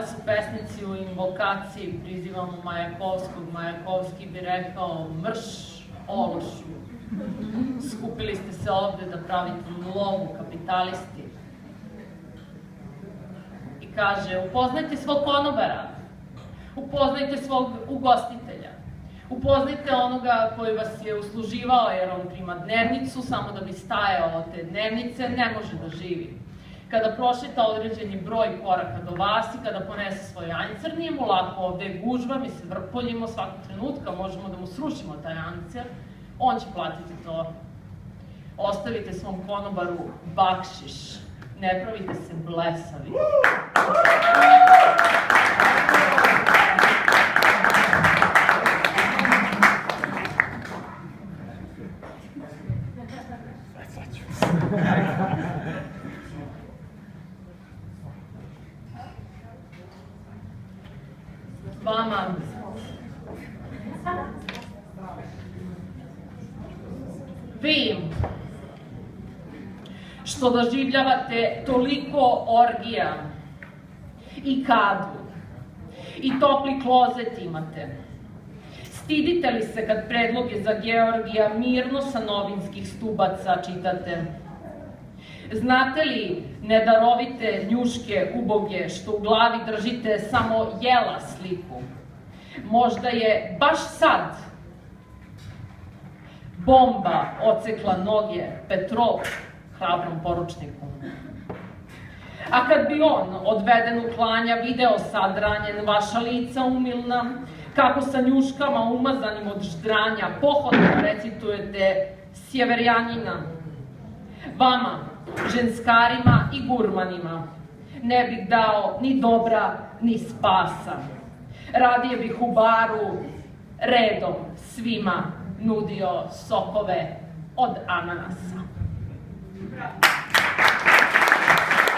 su pesnici u invokaciji, prizivamo Majakovskog, Majakovski bi rekao mrš, ološu. Skupili ste se ovde da pravite lovu, kapitalisti. I kaže, upoznajte svog konobara, upoznajte svog ugostitelja, upoznajte onoga koji vas je usluživao jer on prima dnevnicu, samo da bi stajao od te dnevnice, ne može da živi. Kada prošeta određeni broj koraka do vas i kada ponese svoj ancer, nije mu lako, ovde je gužva, mi se vrpoljimo svakog trenutka, možemo da mu srušimo taj ancer, on će platiti to. Ostavite svom konobaru bakšiš, ne pravite se blesavi. Vama vi što doživljavate toliko orgija i kadu i topli klozet imate, stidite li se kad predloge za Georgija mirno sa novinskih stubaca čitate? Znate li nedarovite njuške uboge što u glavi držite samo jela sliku? Možda je baš sad bomba ocekla noge Petrov, hrabrom poručniku. A kad bi on, odveden u klanja, video sad ranjen vaša lica umilna, kako sa njuškama umazanim od ždranja pohodno recitujete Sjeverjanina, vama, ženskarima i gurmanima, ne bih dao ni dobra, ni spasa. Radije bih u baru redom svima nudio sokove od ananasa.